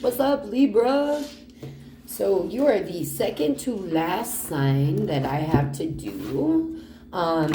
What's up, Libra? So you are the second to last sign that I have to do. Hi,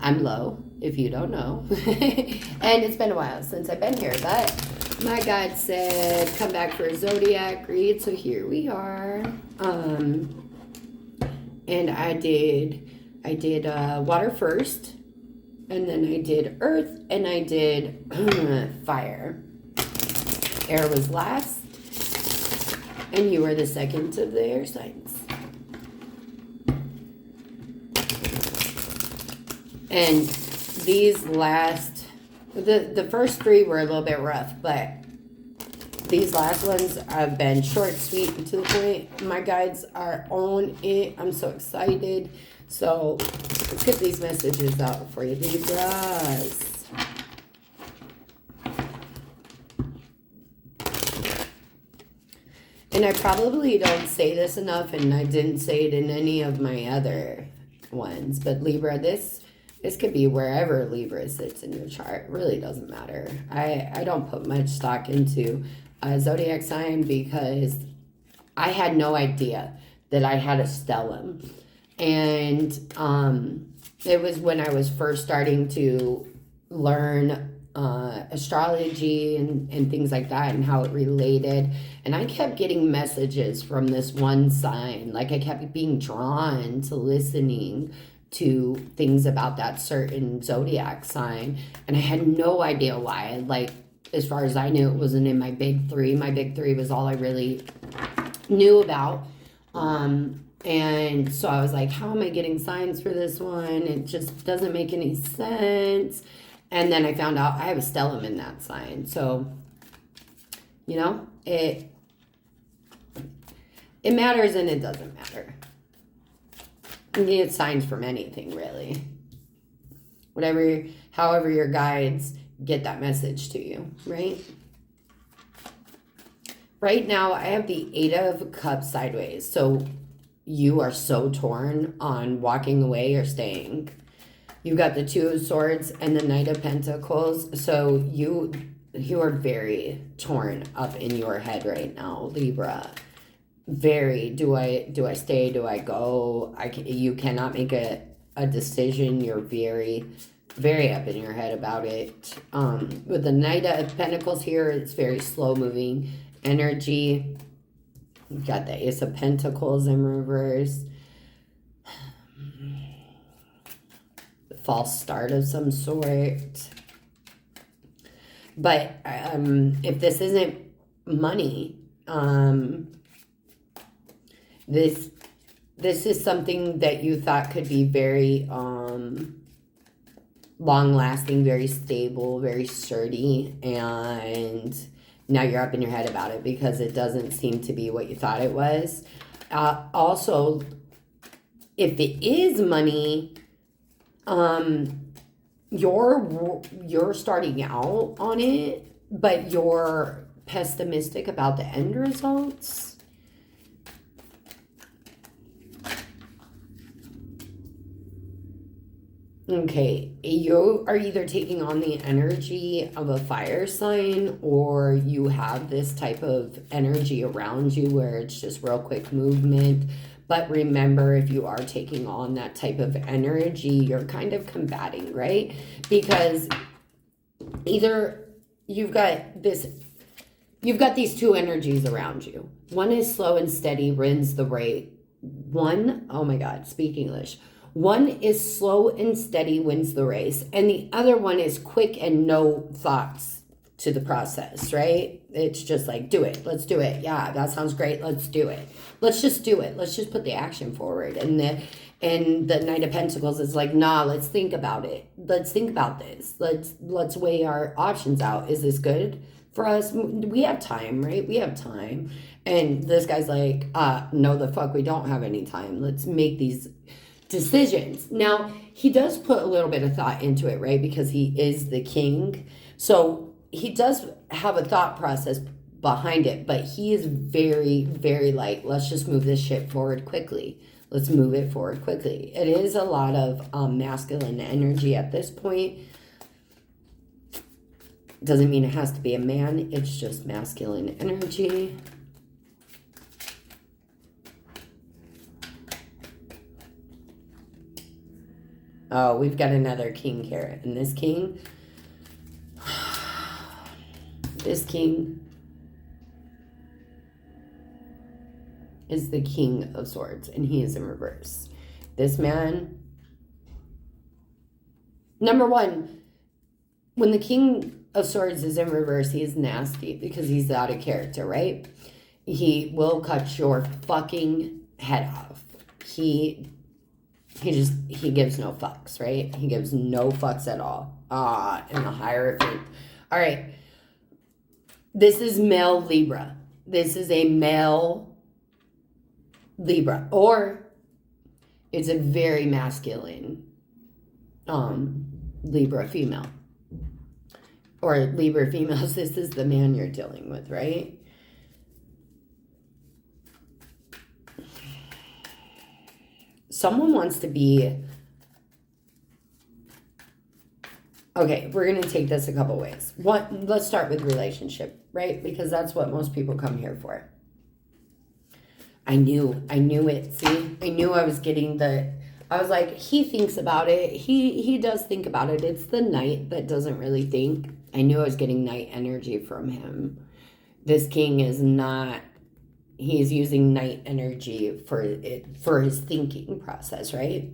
I'm Lo, if you don't know. And it's been a while since I've been here, but my God said come back for a zodiac read, so here we are. And I did water first, and then I did earth, and I did fire. Air was last, and you were the second of the air signs. And these last, the first three were a little bit rough, but these last ones have been short, sweet, and to the point. My guides are on it. I'm so excited. So let's get these messages out for you, Libras. And I probably don't say this enough, and I didn't say it in any of my other ones, but Libra, this could be wherever Libra sits in your chart. It really doesn't matter. I don't put much stock into a zodiac sign because I had no idea that I had a stellium. And it was when I was first starting to learn astrology and things like that and how it related. And I kept getting messages from this one sign. Like I kept being drawn to listening to things about that certain zodiac sign. And I had no idea why. Like, as far as I knew, it wasn't in my big three. My big three was all I really knew about. And so I was like, how am I getting signs for this one? It just doesn't make any sense. And then I found out I have a stellium in that sign. So, you know, it matters and it doesn't matter. You get signs from anything, really. However your guides get that message to you, right? Right now, I have the Eight of Cups sideways. So you are so torn on walking away or staying. You've got the Two of Swords and the Knight of Pentacles. So you are very torn up in your head right now, Libra. Very, do I stay? Do I go? You cannot make a decision. You're very, very up in your head about it. With the Knight of Pentacles here, it's very slow moving energy. You've got the Ace of Pentacles in reverse. False start of some sort. But if this isn't money, this is something that you thought could be very long-lasting, very stable, very sturdy, and now you're up in your head about it because it doesn't seem to be what you thought it was. Also, if it is money, you're starting out on it, but you're pessimistic about the end results. Okay, you are either taking on the energy of a fire sign or you have this type of energy around you where it's just real quick movement. But remember, if you are taking on that type of energy, you're kind of combating, right? Because either you've got these two energies around you. One is slow and steady, wins the race. Oh my God, speak English. One is slow and steady, wins the race. And the other one is quick and no thoughts to the process, right? It's just like, do it. Let's do it. Yeah, that sounds great. Let's do it. Let's just do it. Let's just put the action forward. And the Knight of Pentacles is like, nah, let's think about it. Let's think about this. Let's weigh our options out. Is this good for us? We have time, right? We have time. And this guy's like, no, the fuck, we don't have any time. Let's make these decisions. Now, he does put a little bit of thought into it, right? Because he is the king. So he does have a thought process behind it, but he is very, very like, let's just move this shit forward quickly. Let's move it forward quickly. It is a lot of masculine energy at this point. Doesn't mean it has to be a man. It's just masculine energy. Oh, we've got another king here. And this king is the King of Swords, and he is in reverse. This man, number one, when the King of Swords is in reverse, he is nasty because he's out of character, right? He will cut your fucking head off. He gives no fucks, right? He gives no fucks at all. And the Hierophant. All right. This is male Libra. This is a male Libra. Or it's a very masculine Libra female. Or Libra females. This is the man you're dealing with, right? Someone wants to be... Okay, we're going to take this a couple ways. One, let's start with relationship, right? Because that's what most people come here for. I knew it. See, I knew I was getting I was like, he thinks about it. He does think about it. It's the knight that doesn't really think. I knew I was getting knight energy from him. This king is not... He's using knight energy for his thinking process, right?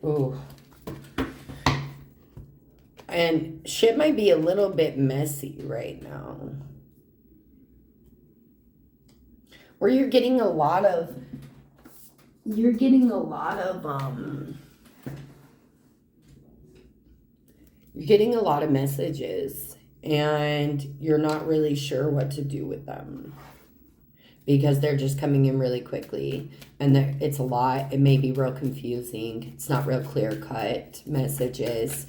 Ooh. And shit might be a little bit messy right now. Or you're getting a lot of messages and you're not really sure what to do with them because they're just coming in really quickly and it's a lot. It may be real confusing. It's not real clear cut messages.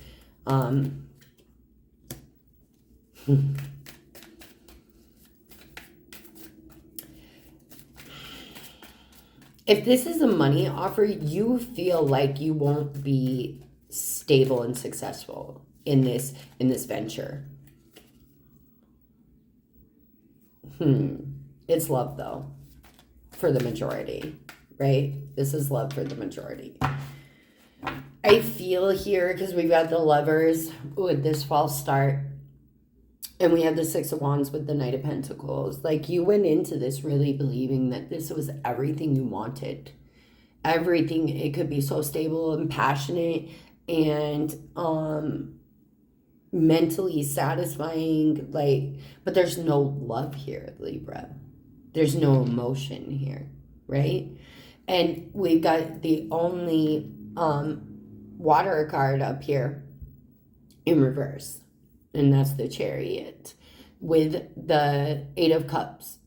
If this is a money offer, you feel like you won't be stable and successful in this venture. It's love though, for the majority, right? This is love for the majority. I feel here, because we've got the Lovers with this false start, and we have the Six of Wands with the Knight of Pentacles. Like, you went into this really believing that this was everything you wanted. Everything. It could be so stable and passionate and mentally satisfying, like, but there's no love here, Libra. There's no emotion here, right? And we've got the only water card up here in reverse, and that's the Chariot with the Eight of Cups.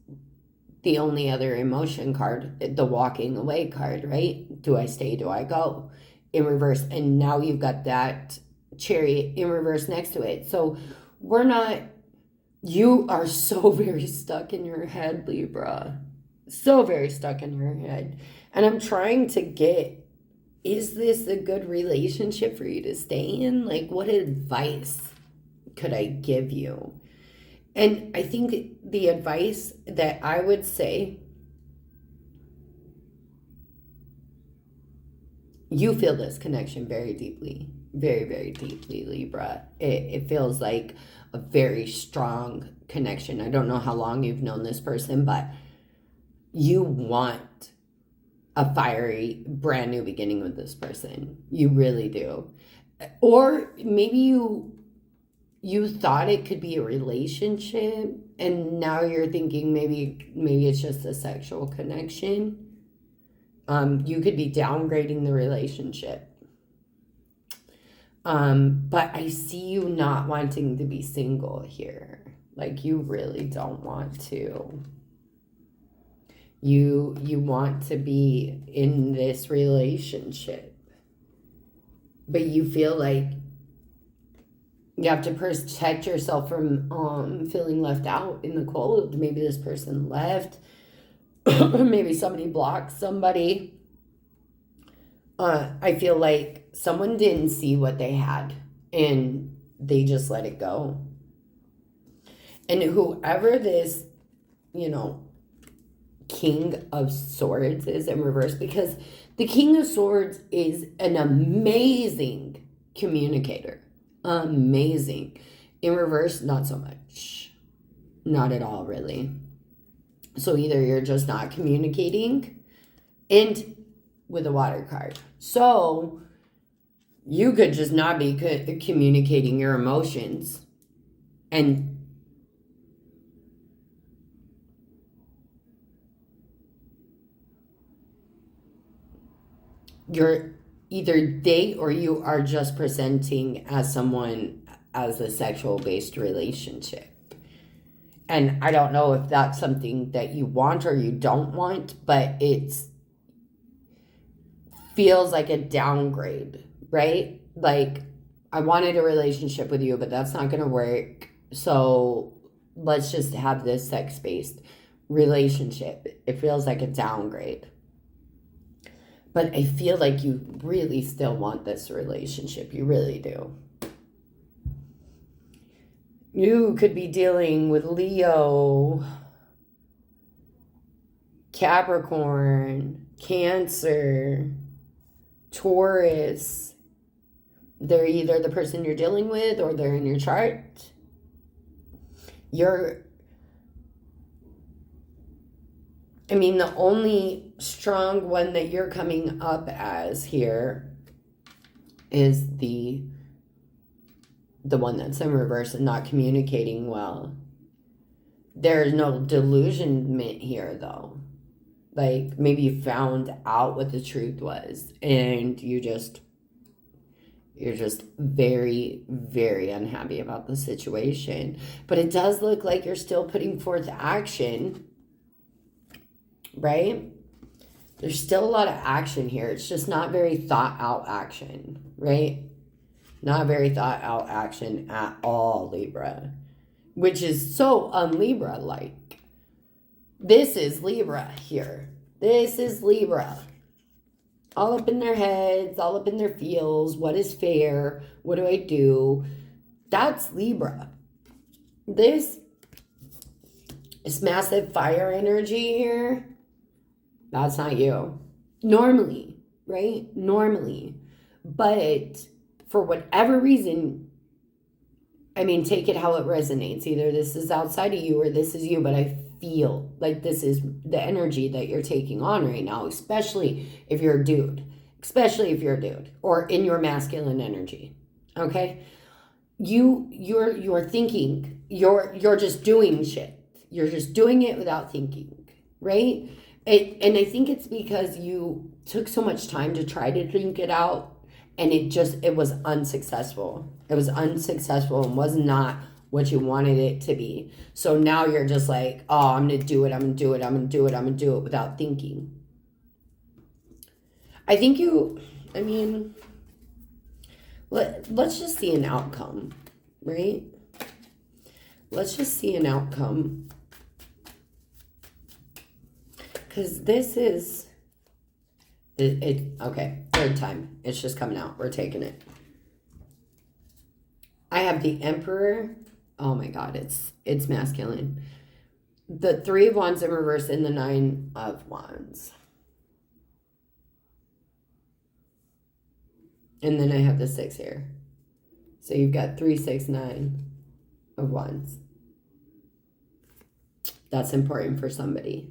The only other emotion card, the walking away card, right? Do I stay? Do I go? In reverse. And now you've got that Chariot in reverse next to it. So you are so very stuck in your head, Libra. So very stuck in your head. And I'm trying to get, is this a good relationship for you to stay in? Like, what advice could I give you? And I think the advice that I would say, you feel this connection very deeply, very, very deeply, Libra. It feels like a very strong connection. I don't know how long you've known this person, but you want a fiery, brand new beginning with this person. You really do. Or maybe you thought it could be a relationship, and now you're thinking maybe it's just a sexual connection. You could be downgrading the relationship. But I see you not wanting to be single here. Like, you really don't want to. You want to be in this relationship, but you feel like you have to protect yourself from feeling left out in the cold. Maybe this person left. Maybe somebody blocked somebody. I feel like someone didn't see what they had and they just let it go. And whoever this, you know, King of Swords is in reverse, because the King of Swords is an amazing communicator. Amazing. In reverse, not so much. Not at all, really. So either you're just not communicating, and with a water card. So you could just not be communicating your emotions, and you're either they or you are just presenting as someone as a sexual based relationship. And I don't know if that's something that you want or you don't want, but it's feels like a downgrade, right? Like, I wanted a relationship with you, but that's not going to work. So let's just have this sex based relationship. It feels like a downgrade. But I feel like you really still want this relationship. You really do. You could be dealing with Leo, Capricorn, Cancer, Taurus. They're either the person you're dealing with or they're in your chart. The only strong one that you're coming up as here is the one that's in reverse and not communicating well. There's no delusionment here, though. Like, maybe you found out what the truth was and you're just very, very unhappy about the situation. But it does look like you're still putting forth action, right? There's still a lot of action here. It's just not very thought out action, right? Not very thought out action at all, Libra. Which is so un-Libra-like. This is Libra here. This is Libra. All up in their heads, all up in their feels. What is fair? What do I do? That's Libra. This massive fire energy here, that's not you. Normally, right? Normally. But for whatever reason, take it how it resonates. Either this is outside of you or this is you, but I feel like this is the energy that you're taking on right now, especially if you're a dude. Especially if you're a dude or in your masculine energy. Okay? You're thinking, you're just doing shit. You're just doing it without thinking, right? And I think it's because you took so much time to try to think it out, and it was unsuccessful. It was unsuccessful and was not what you wanted it to be. So now you're just like, oh, I'm going to do it, I'm going to do it, I'm going to do it, I'm going to do it without thinking. I think let's just see an outcome, right? Let's just see an outcome. Because this is, okay, third time. It's just coming out. We're taking it. I have the Emperor. Oh my God, it's masculine. The Three of Wands in reverse and the Nine of Wands. And then I have the 6 here. So you've got 3, 6, 9 of Wands. That's important for somebody.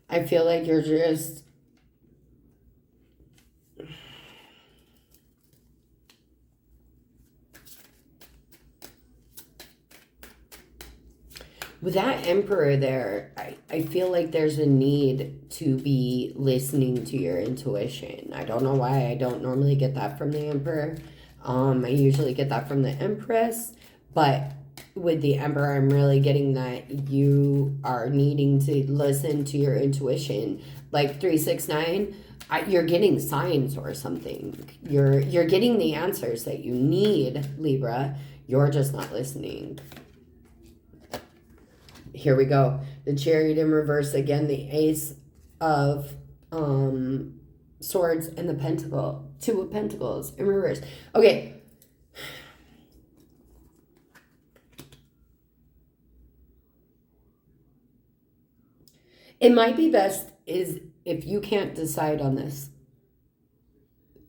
I feel like you're just with that Emperor there, I feel like there's a need to be listening to your intuition. I don't know why I don't normally get that from the Emperor. I usually get that from the Empress, but with the Emperor, I'm really getting that you are needing to listen to your intuition. Like 3, 6, 9, you're getting signs or something. You're getting the answers that you need, Libra. You're just not listening. Here we go. The Chariot in reverse again. The Ace of Swords and the Pentacle. Two of Pentacles in reverse. Okay. It might be best is if you can't decide on this,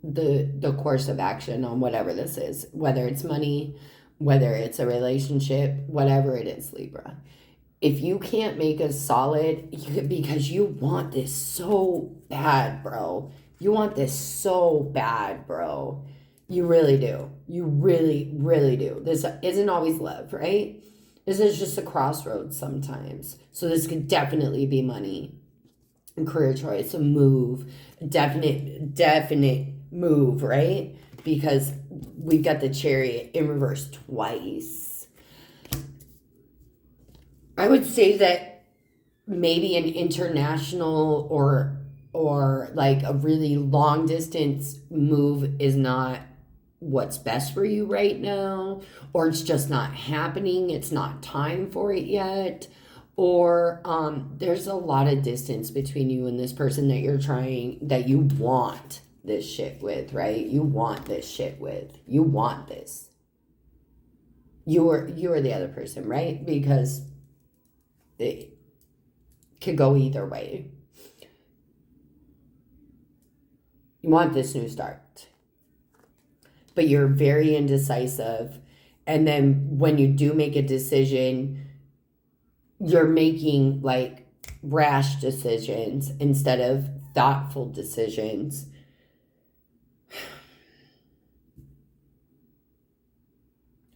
the course of action on whatever this is, whether it's money, whether it's a relationship, whatever it is, Libra. If you can't make a solid, because you want this so bad, bro. You want this so bad, bro. You really do. You really, really do. This isn't always love, right? This is just a crossroads sometimes. So this could definitely be money, a career choice, a move, definite move, right? Because we've got the Chariot in reverse twice. I would say that maybe an international or like a really long distance move is not what's best for you right now, or it's just not happening, it's not time for it yet, or there's a lot of distance between you and this person that you're trying, that you want this shit with, right? You want this shit with. You want this. You are the other person, right? Because it could go either way. You want this new start, but you're very indecisive. And then when you do make a decision, you're making like rash decisions instead of thoughtful decisions.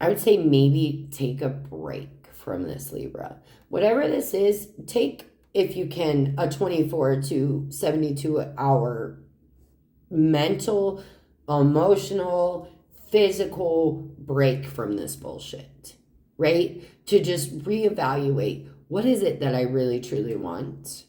I would say maybe take a break from this, Libra. Whatever this is, take, if you can, a 24 to 72 hour mental, emotional, physical break from this bullshit, right? To just reevaluate, what is it that I really truly want?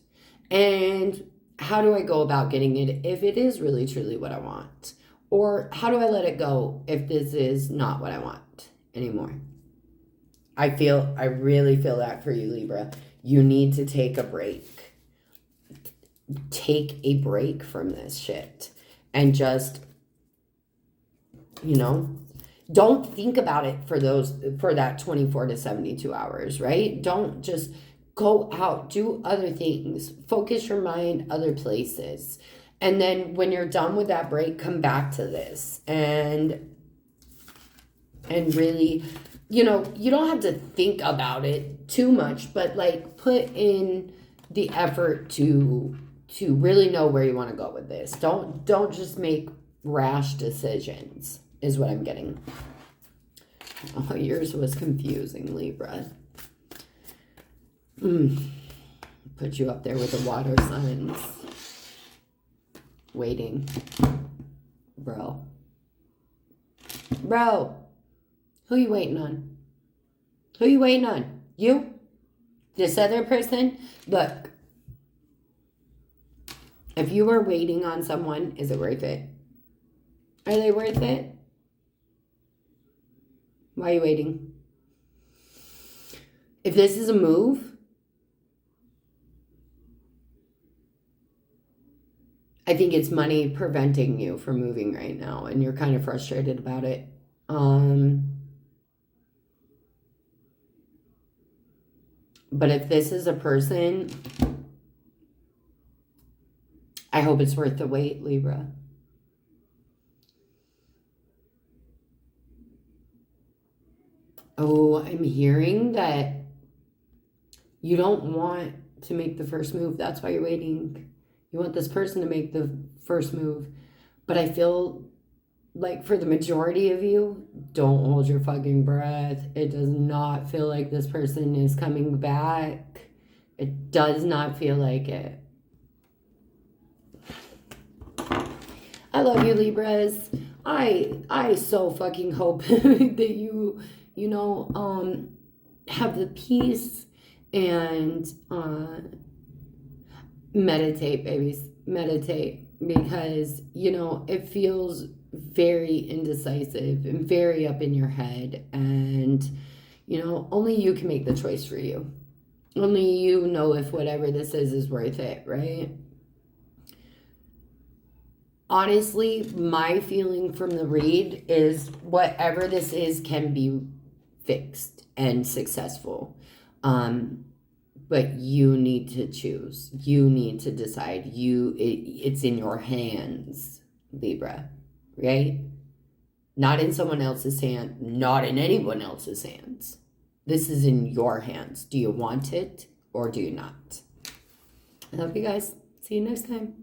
And how do I go about getting it if it is really truly what I want? Or how do I let it go if this is not what I want anymore? I really feel that for you, Libra. You need to take a break. Take a break from this shit. And just, don't think about it for that 24 to 72 hours, right? Don't just go out, do other things, focus your mind other places. And then when you're done with that break, come back to this and really, you don't have to think about it too much, but like put in the effort to really know where you want to go with this. Don't just make rash decisions, is what I'm getting. Oh, yours was confusing, Libra. Put you up there with the water signs. Waiting. Bro. Who you waiting on? Who you waiting on? You? This other person? Look. If you are waiting on someone, is it worth it? Are they worth it? Why are you waiting? If this is a move, I think it's money preventing you from moving right now, and you're kind of frustrated about it. But if this is a person, I hope it's worth the wait, Libra. Oh, I'm hearing that you don't want to make the first move. That's why you're waiting. You want this person to make the first move. But I feel like for the majority of you, don't hold your fucking breath. It does not feel like this person is coming back. It does not feel like it. I love you, Libras. I so fucking hope that you have the peace and meditate, babies. Meditate. because, you know, it feels very indecisive and very up in your head. And, you know, only you can make the choice for you. Only you know if whatever this is worth it, right? Honestly, my feeling from the read is whatever this is can be fixed and successful. But you need to choose. You need to decide. It's in your hands, Libra, right? Not in someone else's hand, not in anyone else's hands. This is in your hands. Do you want it or do you not? I love you guys. See you next time.